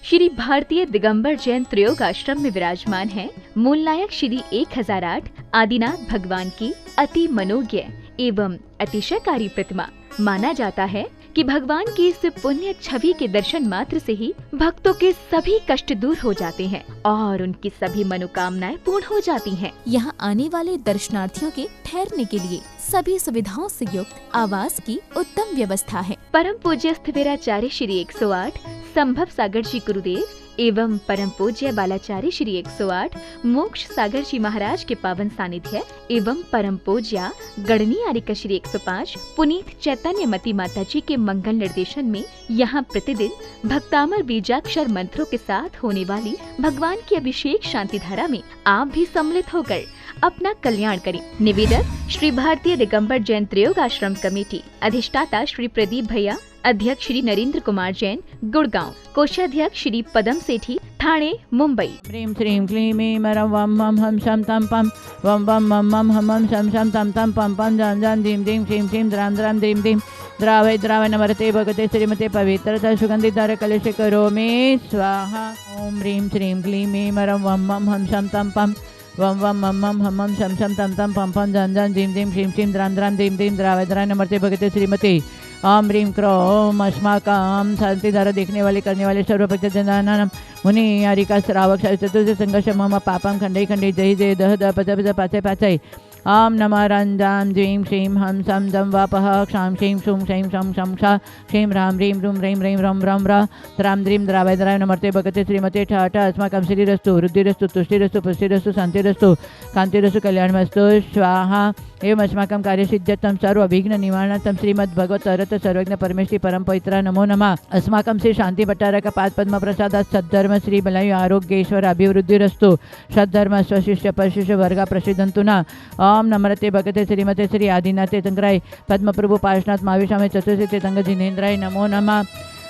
श्री भारतीय दिगंबर जैन त्रयोग आश्रम में विराजमान है मूल नायक श्री 1008 आदिनाथ भगवान की अति मनोज्ञ एवं अतिशयकारी प्रतिमा। माना जाता है कि भगवान की इस पुण्य छवि के दर्शन मात्र से ही भक्तों के सभी कष्ट दूर हो जाते हैं और उनकी सभी मनोकामनाएं पूर्ण हो जाती हैं। यहाँ आने वाले दर्शनार्थियों के ठहरने के लिए सभी सुविधाओं से युक्त आवास की उत्तम व्यवस्था है। परम पूज्य स्थिविराचार्य श्री 108 संभव सागर जी गुरुदेव एवं परम पूज्य बालाचार्य श्री 108 मोक्ष सागर जी महाराज के पावन सानिध्य एवं परम पूज्य गणनी आर्यका श्री 105 पुनीत चैतन्य मती माता जी के मंगल निर्देशन में यहाँ प्रतिदिन भक्तामर बीजाक्षर मंत्रों के साथ होने वाली भगवान की अभिषेक शांति धारा में आप भी सम्मिलित होकर अपना कल्याण करें। निवेदक श्री भारतीय दिगंबर जैन त्रयोग आश्रम कमेटी, अधिष्ठाता श्री प्रदीप भैया, अध्यक्ष श्री नरेंद्र कुमार जैन गुड़गांव, कोषाध्यक्ष श्री पदम सेठी ठाणे मुंबई। ह्रीं श्रीं क्लीं ऐं मरं वं मं हम शं तं पं वं वं मं मं हम मं शं शं तं तं पं पं जं जं दीं दीं क्षीं क्षीं द्रां द्रां दीं दीं द्रावय द्रावय नमरते भगते श्रीमते पवित्रता सुगंधितार कलश करोमि स्वाहा। ओम ह्रीं श्रीं क्लीं ऐं मरं वं मं हम शं तं पं वं वं मं मं हम मं शं शं तं तं पं पं जं जं दीं दीं क्षीं क्षीं द्रां द्रां दीं दीं द्रावय द्रावय नमरते भगते श्रीमते ओम ह्रीं क्रोम अस्माकं शांतिधारा देखने वाले करने वाले सर्व भक्त जनानां मुनि हरिका श्रावक चतुर्थ संघर्ष मम पापम खंडे खंडे जय जय दह दह पच पच पाचय पाचय। ओम नमः रंजां जीं श्रीं हम सम जम वापः क्षां क्षीं शुं क्षैं शं शं क्षा क्षीं राम ह्रीं रूं ह्रीं ह्रीं रं रं र द्रां द्रीं द्रावय द्रावय नमर्ते भगते श्रीमते ठ ठ अस्माकं श्रीरस्तु वृद्धिरस्तु तुष्टिरस्तु पुष्टिरस्तु शांतिरस्तु कांतिरस्तु कल्याणमस्तु स्वाहा। एवं अस्माकं कार्यसिद्ध्यर्थं सर्व विघ्न निवारणार्थं श्रीमद् भगवत रत सर्वज्ञ परमेश्वरी परम पवित्र नमो नमः। अस्माकं श्री शांति भट्टारक पाद पद्म प्रसादात् सद्धर्म श्री बलायु आरोग्येश्वर अभिवृद्धिरस्तु सद्धर्म स्वशिष्य परशिष्य वर्गा प्रसिद्धन्तु न। ओम नमरते भगते श्रीमते श्री आदिनाथे शंकराय पद्म प्रभु पार्श्वनाथ महावीर चतुर्थ तंग जिनेन्द्राय नमो नमः।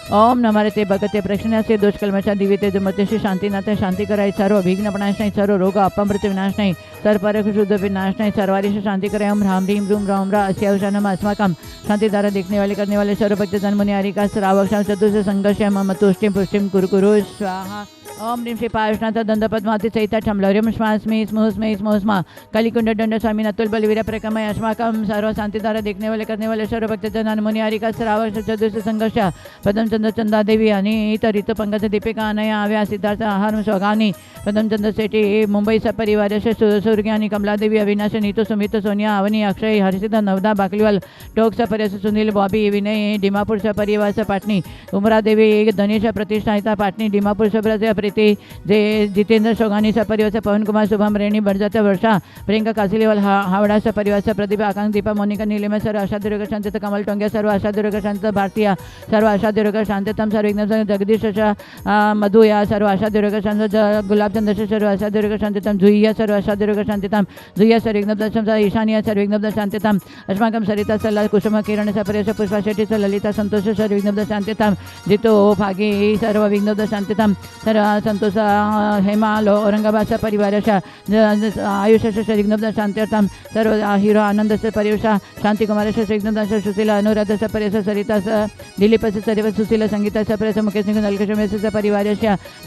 ओम नमरते भगते प्रक्षिणाचे दोष कलमशा दिव्यते जमते श्री शांतिनाथ शांति कराय सर्व विघ्न विनाश नहीं सर्व रोग अपमृत विनाश नहीं सर्वपरक शुद्ध विनाश नहीं सर्वारिश शांति कराय। ओम ह्रां ह्रीं रूं रौं र अस्यावशा नमः। अस्माकं शांति धारा देखने वाले करने वाले सर्व भक्त जन्मुनि हरिका श्रावक चतुर्थ संघर्ष मम तुष्टिं पुष्टिं कुरु कुरु स्वाहा। ओम ह्रीं श्री पार्श्वनाथ दंड पद्मावती सहिता ठमलौर्यम श्वास्मे स्मोस्मे स्मोस्मा कलिकुंड दंड स्वामी नतुल बलवीर प्रकमय अस्माकं सर्व शांति धारा देखने वाले करने वाले सर्व भक्त जन मुनि हरिका श्रावक चतुर्थ संघर्ष पदम चंद्र चंदादेवी आणि इतर पंकज दीपिका अनया आव्या सिद्धार्थ आहार स्वगानी पदम चंद्र सेठी मुंबई सपरिवार सूर्यानी कमलादेवी अविनाश नीतू सुमित सोनिया अवनी अक्षय हर्षित नवदा बाकलीवाल टोक सपरिवार सुनील बॉबी विनय डिमापुर सपरिवार पाटनी उमरा देवी धनेश प्रतिष्ठाता पाटनी डिमापुर सपरिवार प्रीति जय जितेंद्र सोगानी सपरिवार पवन कुमार शुभम रेणी बरजात वर्षा प्रियंका कासिलेवाल हावड़ा सपरिवार प्रतिभा आकांक्ष दीपा मोनिका नीलिमा सर्व आशा दुर्ग शांत कमल टोंग्या सर्व आशा दुर्ग शांत भारतीय सर्व आशा दुर्ग शांततम सर्व विघ्न जगदीश मधु या सर्व आशा दुर्ग शांत गुलाब चंद्र सर्व आशा दुर्ग शांततम जुहिया सर्व आशा दुर्ग शांततम जुहिया सर्व विघ्न ईशानिया सर्व विघ्न शांततम अस्माकं सरिता सल्ला कुसुम किरण सपरिवार पुष्पा शेट्टी ललिता संतोष सर्व विघ्न शांततम जितो भागे सर्व विघ्न शांततम सर्व संतोष हेमा औरंगाबाद सपरिवार आयुष विघ्न शांततम सर्व हीरो आनंद परिवेश शांति कुमार विघ्न सुशीला अनुराध सपरिवार सरिता दिलीप सर्व सुशीला संगीता सपरिवार मुकेश नलकश परिवार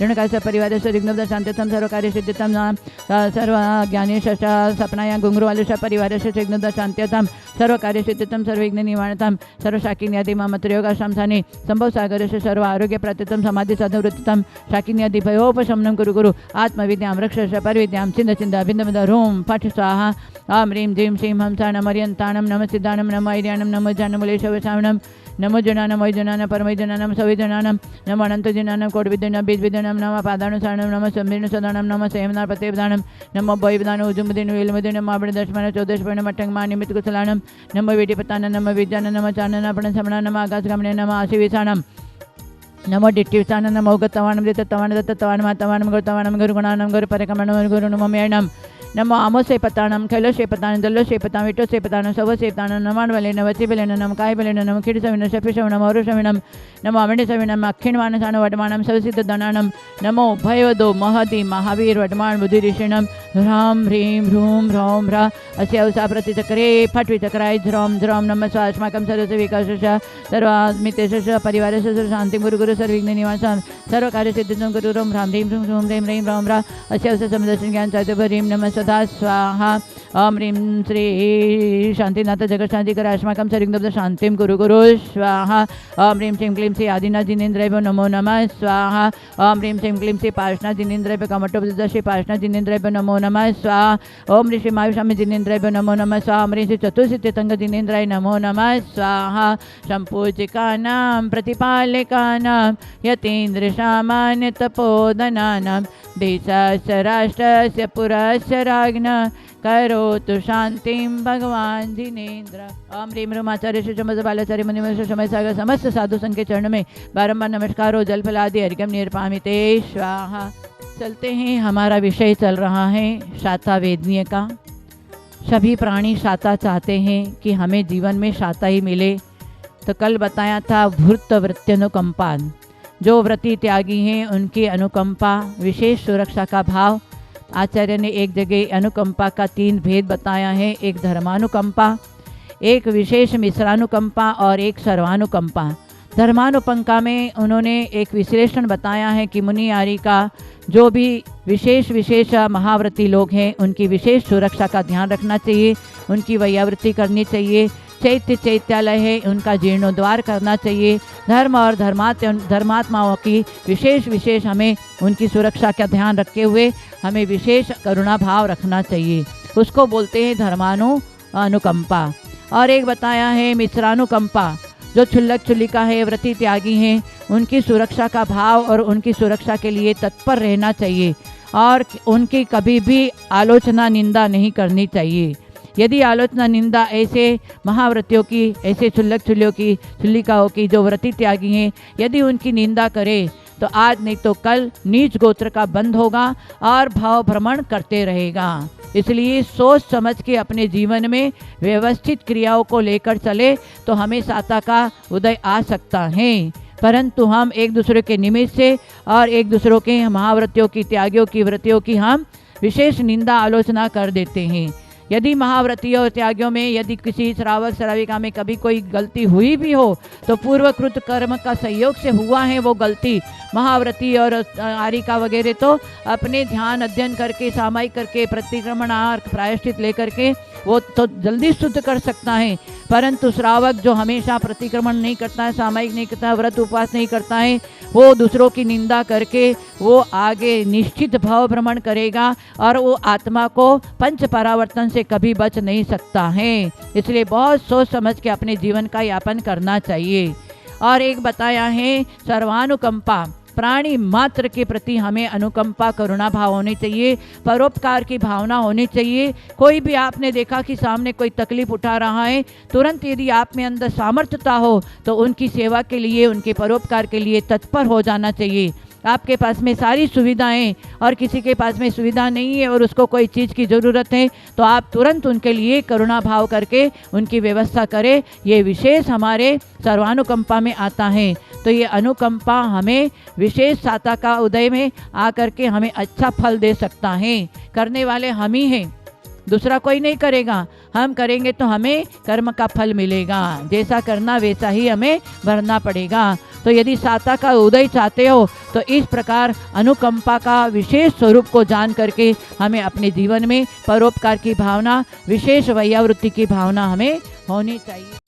रेणुका परिवार विघ्न शांततम सर्व कार्य सिद्धितम सर्व ज्ञानेश सपनाया गुंगरूवालुष परिवार विघ्न शांततम सर्व कार्य सिद्धितम सर्व विघ्न निवारणतम सर्व शाकिन्यादि मम त्रयोगाश्रम स्थाने संभव सागर सर्व आरोग्य प्राप्तितम समाधि साधवृत्तितम शाकिन्यादि भयोपशमनं कुरु कुरु आत्मविद्यां रक्षस परविद्यां छिन्द छिन्द भिन्द भिन्द रोम फट स्वाहा। ओम ह्रीं जीं श्रीं हम नमर्यन्ताणं नम सिद्धाणं नम ऐर्याणं नम जानमुलेशवसावणं नमो जनानं वैजनानं परमैजनानं सविजनानं नम अनन्तजनानं कोटिविद्यानं बीजविद्यानं नम पादानुसारणं नम संभिर्न सदानं नम संयमनार प्रत्यवदानं नम भयविदानं उजुमुदीन वेलमुदीन माबण दशमन चौदशपर्ण मट्टंगमा निमित्त कुशलानं नम वेटिपतानं नम विद्यानं नम चाननापणं समणं नम आकाशगमने नम आशिविसानं नमो डिट्टिविसानं नम औगतवानं दितत्वानं दत्तत्वानं मातवानं गुरुतवानं गुरुगुणानं गुरुपरिक्रमणं गुरुनुममेणं नमो आमोसेपताणं कैलसेपताणं दल्लोसेपतां विटोसेपताणं सवसेपताणं नमाण्वलेन वचिबलेन नम कायबलेन नम खिडसविनं शपिशवनं औरुशविनं नमो अमिणसविनं अक्षिणवानसानं वटमानं सवसिद्धदणानं नमो भयवदो महति महावीर वटमाण बुद्धिऋषिणं ह्रां ह्रीं ह्रूं ह्रौं ह्रा अस्य अवसा प्रतिचक्रे फट् विचक्राय ध्रौं ध्रौं नमः स्वास्माकं सर्वस्य विकासस्य सर्वात्मितेशस्य परिवारस्य शान्तिं गुरु सर्वविघ्ननिवासं सर्वकार्यसिद्धिं गुरु ह्रां ह्रीं ह्रूं ह्रूं ह्रीं ह्रीं ह्रौं ह्रा अस्य अवसा समदर्शन ज्ञान चातुर्भरीं नमः सदा स्वाहा ओम ह्रीं श्री शांतिनाथ जगत शांतिकर अस्माकं सर्वविघ्न शांतिं गुरु स्वाहा ओम ह्रीं श्रीं क्लीं श्री आदिनाथ जिनेन्द्राय नमो नमः स्वाहा ओम ह्रीं श्रीं क्लीं श्री पार्श्वनाथ जिनेन्द्राय कमठोपद श्री पार्श्वनाथ जिनेन्द्राय नमो नमः स्वाहा ओम ह्रीं श्री मायुष्यामि जिनेन्द्राय नमो नमः स्वाहा ओम ह्रीं श्री चतुर्सिद्धतंग जिनेन्द्राय नमो नमः स्वाहा संपूजिकानां प्रतिपालकानां यतीन्द्र सामान्य तपोधनानां देशस्य राष्ट्रस्य पुरस्य राज्ञः करोतु शांतिं भगवान जिनेन्द्र। ओम ह्रीं ह्रूं आचार्य श्री चमद बालाचार्य मुनिमश समय सागर समस्त साधु संघ के चरण में बारंबार नमस्कारो जल फलादि अर्घ्यम निर्पामिते स्वाहा। चलते हैं, हमारा विषय चल रहा है शाता वेदनीय का। सभी प्राणी शाता चाहते हैं कि हमें जीवन में शाता ही मिले। तो कल बताया था भूत वृत्त्यनुकंपान, जो व्रती त्यागी हैं उनकी अनुकंपा, विशेष सुरक्षा का भाव। आचार्य ने एक जगह अनुकंपा का 3 भेद बताया है, एक धर्मानुकंपा, एक विशेष मिश्रानुकंपा और एक सर्वानुकंपा। धर्मानुकंपा में उन्होंने एक विश्लेषण बताया है कि मुनि आर्य का जो भी विशेष महाव्रती लोग हैं उनकी विशेष सुरक्षा का ध्यान रखना चाहिए, उनकी वैयावृत्ति करनी चाहिए। चैत्यालय है उनका जीर्णोद्वार करना चाहिए। धर्म और धर्मात्माओं की विशेष हमें उनकी सुरक्षा का ध्यान रखते हुए हमें विशेष करुणा भाव रखना चाहिए, उसको बोलते हैं धर्मानुकंपा। और एक बताया है मिश्रानुकंपा, जो क्षुल्लक क्षुल्लिका है, व्रती त्यागी हैं, उनकी सुरक्षा का भाव और उनकी सुरक्षा के लिए तत्पर रहना चाहिए और उनकी कभी भी आलोचना निंदा नहीं करनी चाहिए। यदि आलोचना निंदा ऐसे महाव्रतियों की, ऐसे क्षुल्लिकाओं की जो व्रती त्यागी हैं, यदि उनकी निंदा करे तो आज नहीं तो कल नीच गोत्र का बंद होगा और भाव भ्रमण करते रहेगा। इसलिए सोच समझ के अपने जीवन में व्यवस्थित क्रियाओं को लेकर चले तो हमें शाता का उदय आ सकता है। परंतु हम एक दूसरे के निमित्त से और एक दूसरों के महाव्रतियों की, त्यागियों की, व्रतियों की हम विशेष निंदा आलोचना कर देते हैं। यदि महाव्रतियों और त्यागियों में यदि किसी श्रावक श्राविका में कभी कोई गलती हुई भी हो तो पूर्वकृत कर्म का सहयोग से हुआ है वो गलती। महाव्रती और आरिका वगैरह तो अपने ध्यान अध्ययन करके, सामायिक करके, प्रतिक्रमण प्रायश्चित लेकर के वो तो जल्दी शुद्ध कर सकता है। परंतु श्रावक जो हमेशा प्रतिक्रमण नहीं करता है, सामायिक नहीं करता है, व्रत उपवास नहीं करता है, वो दूसरों की निंदा करके वो आगे निश्चित भाव भ्रमण करेगा और वो आत्मा को पंच परावर्तन से कभी बच नहीं सकता है। इसलिए बहुत सोच समझ के अपने जीवन का यापन करना चाहिए। और एक बताया है सर्वानुकंपा, प्राणी मात्र के प्रति हमें अनुकंपा, करुणा भाव होनी चाहिए, परोपकार की भावना होनी चाहिए। कोई भी आपने देखा कि सामने कोई तकलीफ उठा रहा है, तुरंत यदि आप में अंदर सामर्थ्यता हो तो उनकी सेवा के लिए, उनके परोपकार के लिए तत्पर हो जाना चाहिए। आपके पास में सारी सुविधाएं और किसी के पास में सुविधा नहीं है और उसको कोई चीज़ की ज़रूरत है तो आप तुरंत उनके लिए करुणा भाव करके उनकी व्यवस्था करें। ये विशेष हमारे सर्वानुकंपा में आता है। तो ये अनुकंपा हमें विशेष शाता का उदय में आकर के हमें अच्छा फल दे सकता है। करने वाले हम ही हैं, दूसरा कोई नहीं करेगा। हम करेंगे तो हमें कर्म का फल मिलेगा, जैसा करना वैसा ही हमें भरना पड़ेगा। तो यदि शाता का उदय चाहते हो तो इस प्रकार अनुकंपा का विशेष स्वरूप को जान करके हमें अपने जीवन में परोपकार की भावना, विशेष वैयावृत्ति की भावना हमें होनी चाहिए।